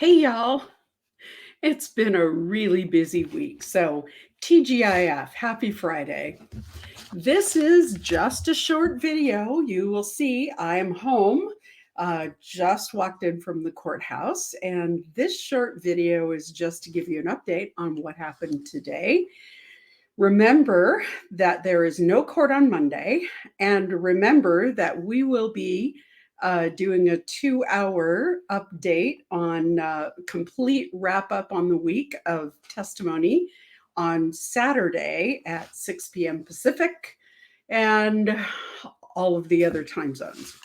Hey y'all, it's been a really busy week. So, TGIF, happy Friday. This is just a short video. You will see I am home, just walked in from the courthouse. And this short video is just to give you an update on what happened today. Remember that there is no court on Monday. And remember that we will be doing a 2-hour update on complete wrap up on the week of testimony on Saturday at 6 p.m. Pacific and all of the other time zones.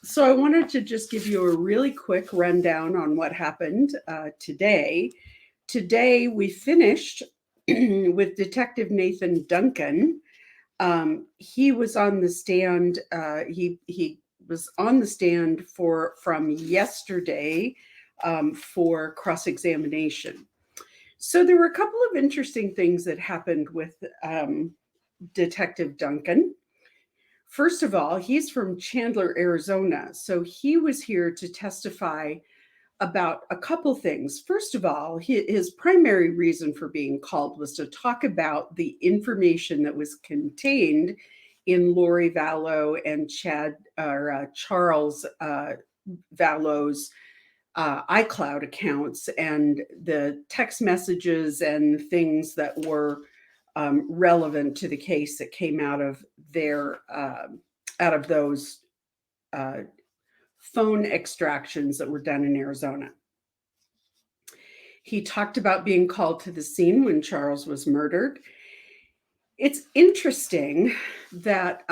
So I wanted to just give you a really quick rundown on what happened today. Today we finished with Detective Nathan Duncan. He was on the stand. He was on the stand from yesterday for cross-examination. So there were a couple of interesting things that happened with Detective Duncan. First of all, he's from Chandler, Arizona. So he was here to testify about a couple things. First of all, his primary reason for being called was to talk about the information that was contained in Lori Vallow and Charles Vallow's iCloud accounts and the text messages and things that were relevant to the case that came out of those phone extractions that were done in Arizona. He talked about being called to the scene when Charles was murdered. It's interesting that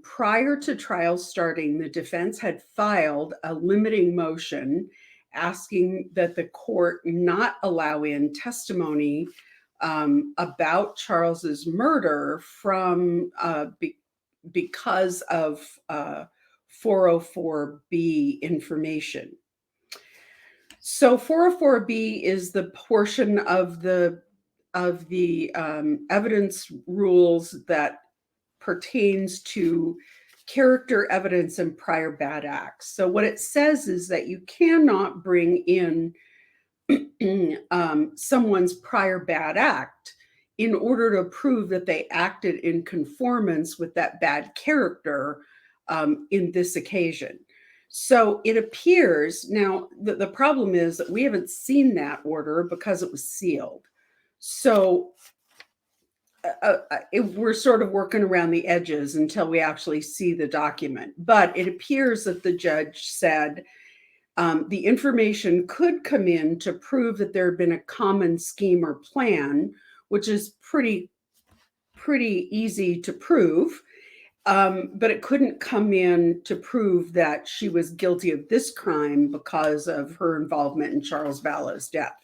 prior to trial starting, the defense had filed a limiting motion asking that the court not allow in testimony about Charles's murder because of 404B information. So 404B is the portion of the evidence rules that pertains to character evidence and prior bad acts. So what it says is that you cannot bring in someone's prior bad act in order to prove that they acted in conformance with that bad character in this occasion. So it appears now the problem is that we haven't seen that order because it was sealed. So we're sort of working around the edges until we actually see the document. But it appears that the judge said the information could come in to prove that there had been a common scheme or plan, which is pretty easy to prove. But it couldn't come in to prove that she was guilty of this crime because of her involvement in Charles Vallow's death.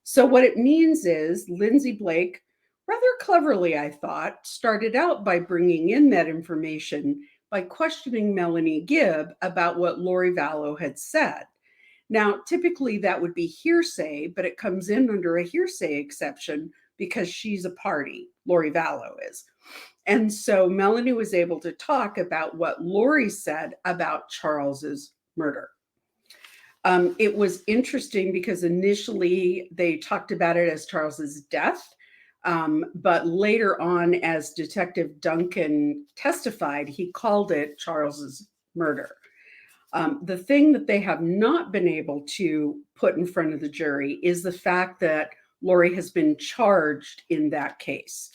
So what it means is Lindsay Blake, rather cleverly, I thought, started out by bringing in that information by questioning Melanie Gibb about what Lori Vallow had said. Now, typically that would be hearsay, but it comes in under a hearsay exception because she's a party, Lori Vallow is. And so Melanie was able to talk about what Lori said about Charles's murder. It was interesting because initially they talked about it as Charles's death, but later on, as Detective Duncan testified, he called it Charles's murder. The thing that they have not been able to put in front of the jury is the fact that Lori has been charged in that case.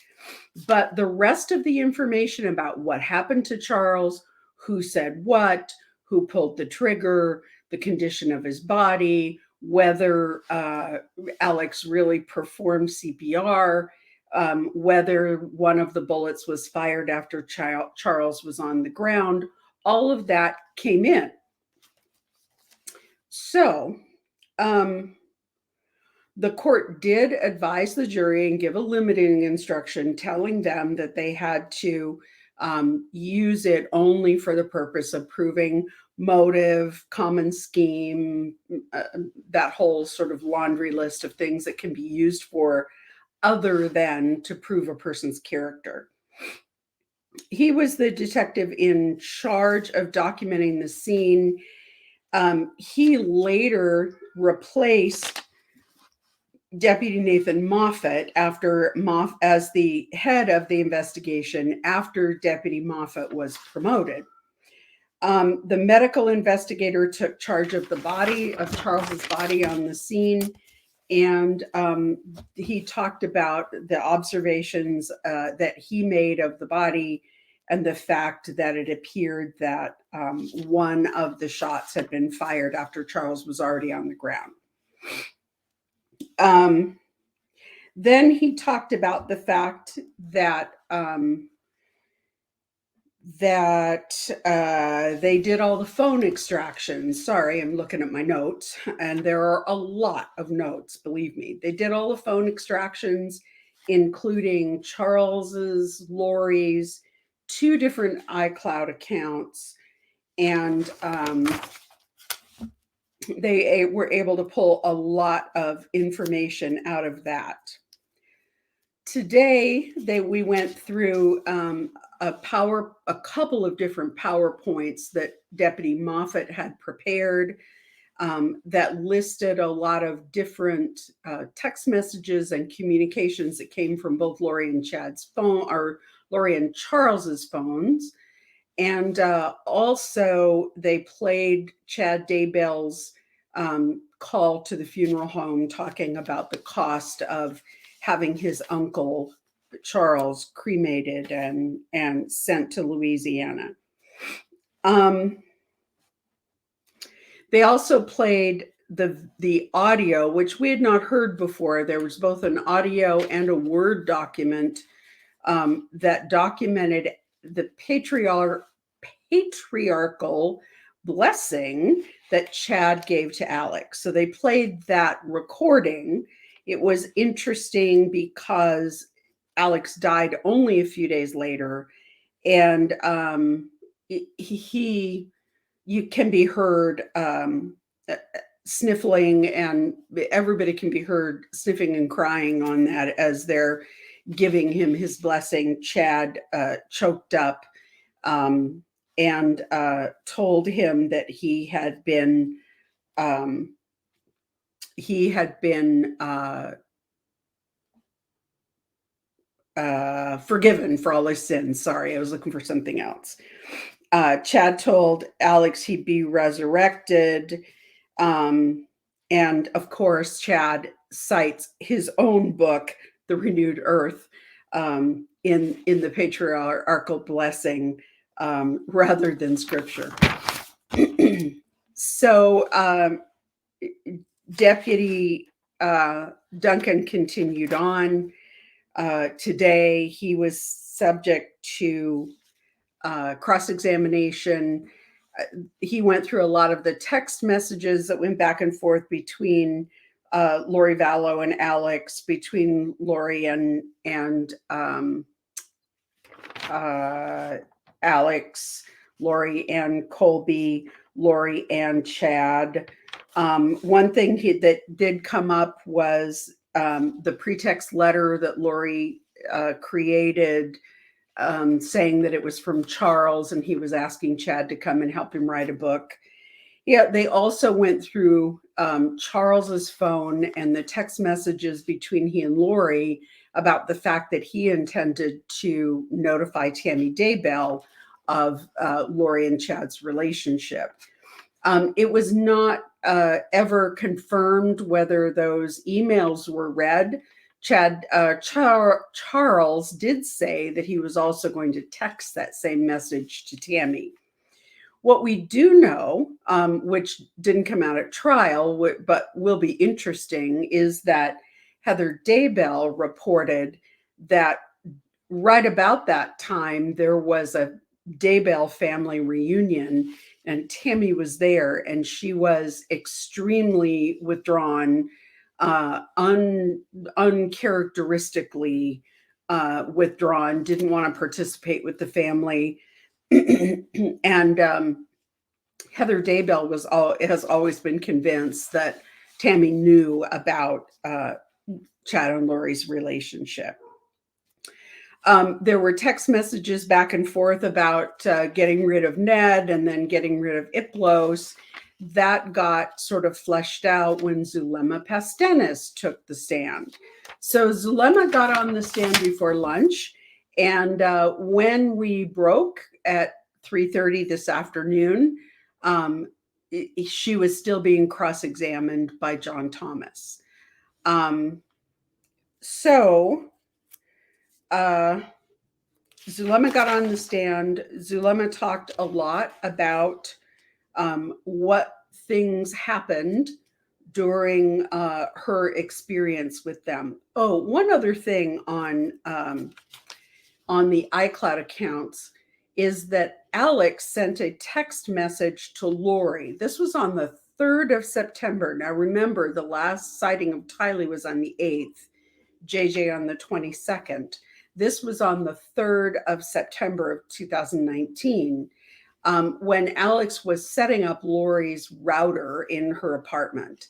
But the rest of the information about what happened to Charles, who said what, who pulled the trigger, the condition of his body, whether Alex really performed CPR, whether one of the bullets was fired after Charles was on the ground, all of that came in. So the court did advise the jury and give a limiting instruction telling them that they had to use it only for the purpose of proving motive, common scheme, that whole sort of laundry list of things that can be used for other than to prove a person's character. He was the detective in charge of documenting the scene. He later replaced Deputy Nathan Moffat as the head of the investigation after Deputy Moffat was promoted. The medical investigator took charge of the body, of Charles's body on the scene, and he talked about the observations that he made of the body and the fact that it appeared that one of the shots had been fired after Charles was already on the ground. Then he talked about the fact that they did all the phone extractions. Sorry, I'm looking at my notes, and there are a lot of notes, believe me. They did all the phone extractions, including Charles's, Lori's, 2 different iCloud accounts, and they were able to pull a lot of information out of that. Today, we went through a couple of different PowerPoints that Deputy Moffat had prepared that listed a lot of different text messages and communications that came from both Lori and Chad's phone, or Lori and Charles's phones. And also they played Chad Daybell's call to the funeral home talking about the cost of having his uncle Charles cremated and sent to Louisiana. They also played the audio, which we had not heard before. There was both an audio and a Word document that documented the patriarchal blessing that Chad gave to Alex. So they played that recording. It was interesting because Alex died only a few days later, and you can be heard sniffling, and everybody can be heard sniffing and crying on that as they're giving him his blessing. Chad choked up and told him that he had been forgiven for all his sins. Sorry, I was looking for something else. Chad told Alex he'd be resurrected. And of course, Chad cites his own book, The Renewed Earth, in the patriarchal blessing rather than scripture. So Deputy Duncan continued on. Today, he was subject to cross-examination. He went through a lot of the text messages that went back and forth between Lori Vallow and Alex, between Lori and Alex, Lori and Colby, Lori and Chad. One thing that did come up was the pretext letter that Lori created, saying that it was from Charles and he was asking Chad to come and help him write a book. Yeah, they also went through Charles's phone and the text messages between he and Lori about the fact that he intended to notify Tammy Daybell of Lori and Chad's relationship. It was not ever confirmed whether those emails were read. Charles did say that he was also going to text that same message to Tammy. What we do know, which didn't come out at trial, but will be interesting, is that Heather Daybell reported that right about that time, there was a Daybell family reunion, and Tammy was there, and she was extremely withdrawn, uncharacteristically withdrawn, didn't want to participate with the family. And Heather Daybell has always been convinced that Tammy knew about Chad and Lori's relationship. There were text messages back and forth about getting rid of Ned and then getting rid of Iplos. that got sort of fleshed out when Zulema Pastenes took the stand. So Zulema got on the stand before lunch, and when we broke at 3:30 this afternoon, she was still being cross-examined by John Thomas. So Zulema got on the stand. Zulema talked a lot about what things happened during her experience with them. Oh, one other thing on the iCloud accounts is that Alex sent a text message to Lori. This was on the 3rd of September. Now remember, the last sighting of Tylee was on the 8th, JJ on the 22nd. This was on the 3rd of September of 2019, when Alex was setting up Lori's router in her apartment.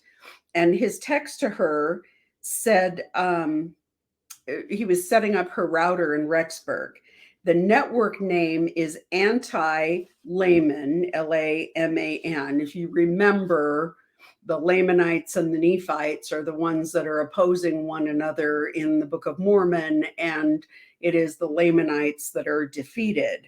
And his text to her said he was setting up her router in Rexburg. The network name is Anti-Laman, Laman. If you remember, the Lamanites and the Nephites are the ones that are opposing one another in the Book of Mormon, and it is the Lamanites that are defeated.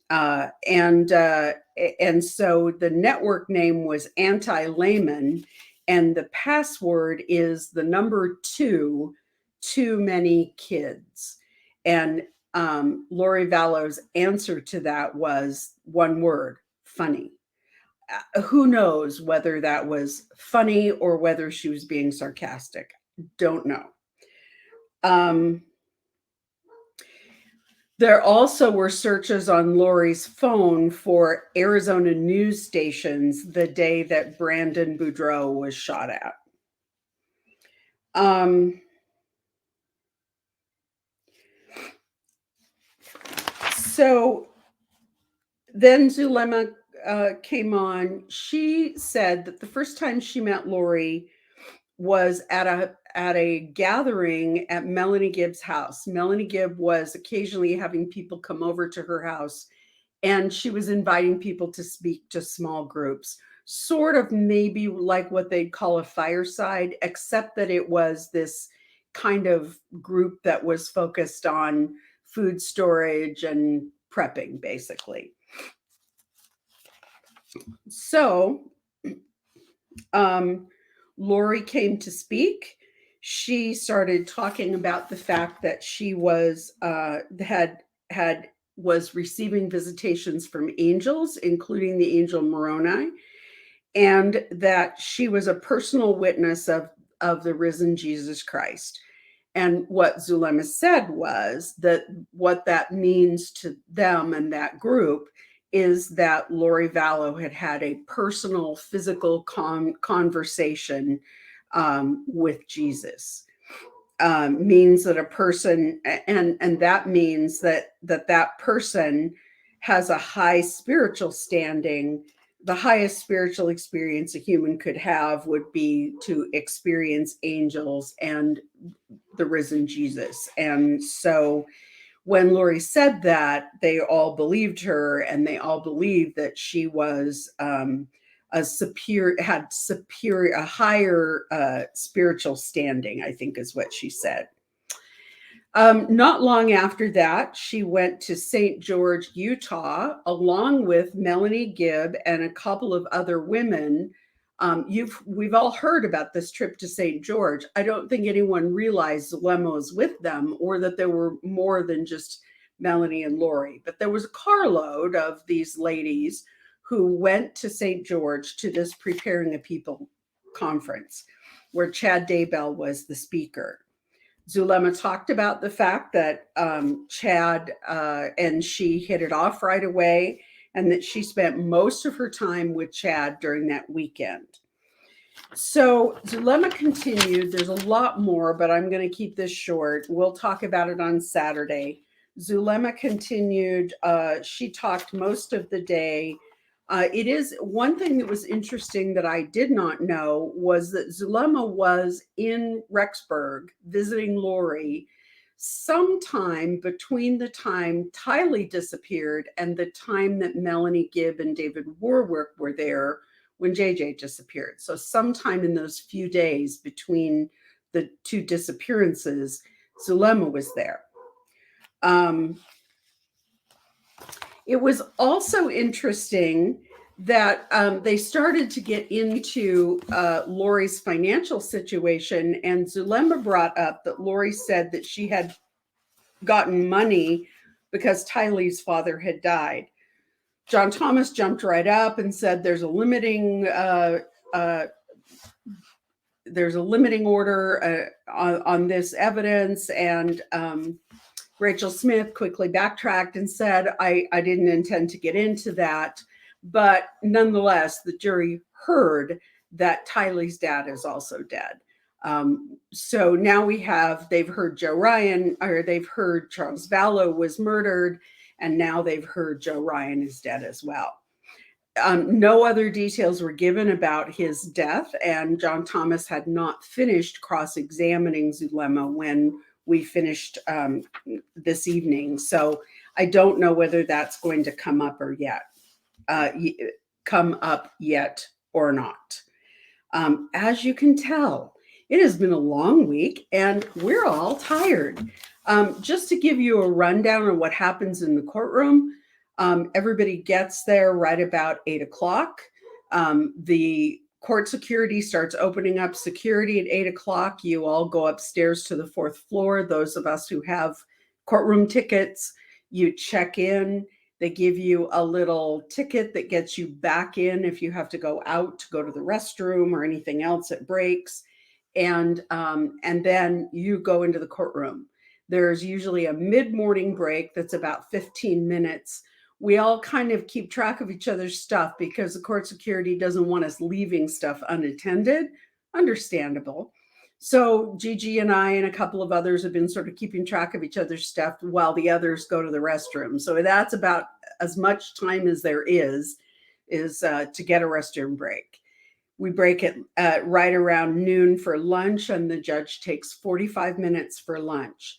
And so the network name was Anti-Laman, and the password is the number 2, too many kids. And Lori Vallow's answer to that was one word: funny. Who knows whether that was funny or whether she was being sarcastic? Don't know. There also were searches on Lori's phone for Arizona news stations the day that Brandon Boudreaux was shot at. So then Zulema came on. She said that the first time she met Lori was at a gathering at Melanie Gibbs' house. Melanie Gibb was occasionally having people come over to her house, and she was inviting people to speak to small groups, sort of maybe like what they'd call a fireside, except that it was this kind of group that was focused on food storage and prepping, basically. So Lori came to speak. She started talking about the fact that she was was receiving visitations from angels, including the angel Moroni, and that she was a personal witness of the risen Jesus Christ. And what Zulema said was that what that means to them and that group is that Lori Vallow had a personal, physical conversation with Jesus. Means that a person, and that means that person has a high spiritual standing. The highest spiritual experience a human could have would be to experience angels and the risen Jesus. And so when Lori said that, they all believed her, and they all believed that she was a higher spiritual standing, I think is what she said. Not long after that, she went to St. George, Utah, along with Melanie Gibb and a couple of other women. We've all heard about this trip to St. George. I don't think anyone realized Zulema was with them, or that there were more than just Melanie and Lori, but there was a carload of these ladies who went to St. George to this Preparing a People conference, where Chad Daybell was the speaker. Zulema talked about the fact that Chad and she hit it off right away, and that she spent most of her time with Chad during that weekend. So Zulema continued. There's a lot more, but I'm going to keep this short. We'll talk about it on Saturday. Zulema continued. She talked most of the day. It is one thing that was interesting that I did not know was that Zulema was in Rexburg visiting Lori sometime between the time Tylee disappeared and the time that Melanie Gibb and David Warwick were there when JJ disappeared. So sometime in those few days between the two disappearances, Zulema was there. It was also interesting that they started to get into Lori's financial situation, and Zulema brought up that Lori said that she had gotten money because Tylee's father had died. John Thomas jumped right up and said there's a limiting order on this evidence, and Rachel Smith quickly backtracked and said, I didn't intend to get into that. But nonetheless, the jury heard that Tylee's dad is also dead. So now they've heard Joe Ryan, or they've heard Charles Vallow was murdered, and now they've heard Joe Ryan is dead as well. No other details were given about his death, and John Thomas had not finished cross-examining Zulema when we finished this evening. So I don't know whether that's going to come up yet or not. As you can tell, it has been a long week and we're all tired. Just to give you a rundown of what happens in the courtroom, everybody gets there right about 8 o'clock. The court security starts opening up security at 8 o'clock. You all go upstairs to the 4th floor. Those of us who have courtroom tickets, you check in. They give you a little ticket that gets you back in if you have to go out to go to the restroom or anything else at breaks. And then you go into the courtroom. There's usually a mid-morning break that's about 15 minutes. We all kind of keep track of each other's stuff because the court security doesn't want us leaving stuff unattended. Understandable. So Gigi and I and a couple of others have been sort of keeping track of each other's stuff while the others go to the restroom. So that's about as much time as there is to get a restroom break. We break it right around noon for lunch, and the judge takes 45 minutes for lunch.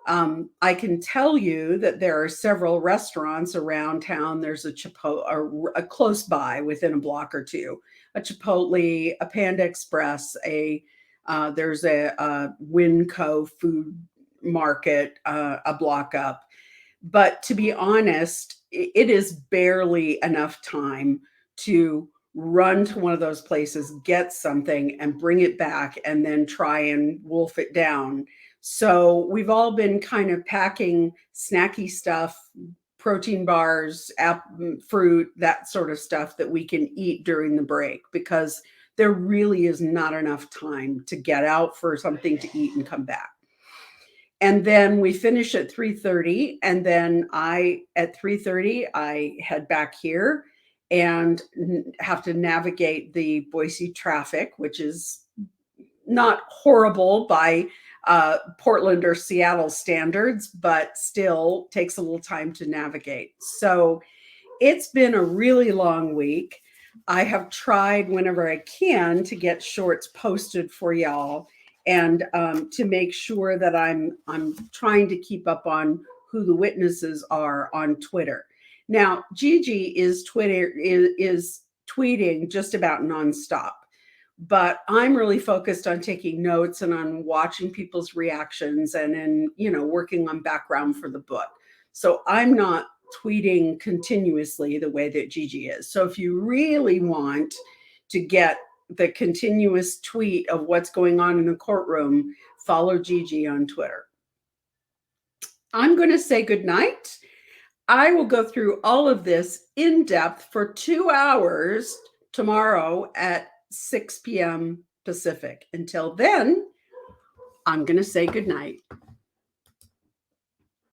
I can tell you that there are several restaurants around town. There's a Chipotle, a close by within a block or two, a Chipotle, a Panda Express, there's a Winco food market a block up. But to be honest, it is barely enough time to run to one of those places, get something and bring it back, and then try and wolf it down. So we've all been kind of packing snacky stuff, protein bars, fruit, that sort of stuff that we can eat during the break, because there really is not enough time to get out for something to eat and come back. And then we finish at 3:30, and then at 3:30, I head back here and have to navigate the Boise traffic, which is not horrible by Portland or Seattle standards, but still takes a little time to navigate. So it's been a really long week. I have tried whenever I can to get shorts posted for y'all, and to make sure that I'm trying to keep up on who the witnesses are on Twitter. Now, Gigi is tweeting just about nonstop, but I'm really focused on taking notes and on watching people's reactions and working on background for the book. So I'm not tweeting continuously the way that Gigi is. So if you really want to get the continuous tweet of what's going on in the courtroom, follow Gigi on Twitter. I'm going to say goodnight. I will go through all of this in depth for 2 hours tomorrow at 6 p.m. Pacific. Until then, I'm going to say goodnight.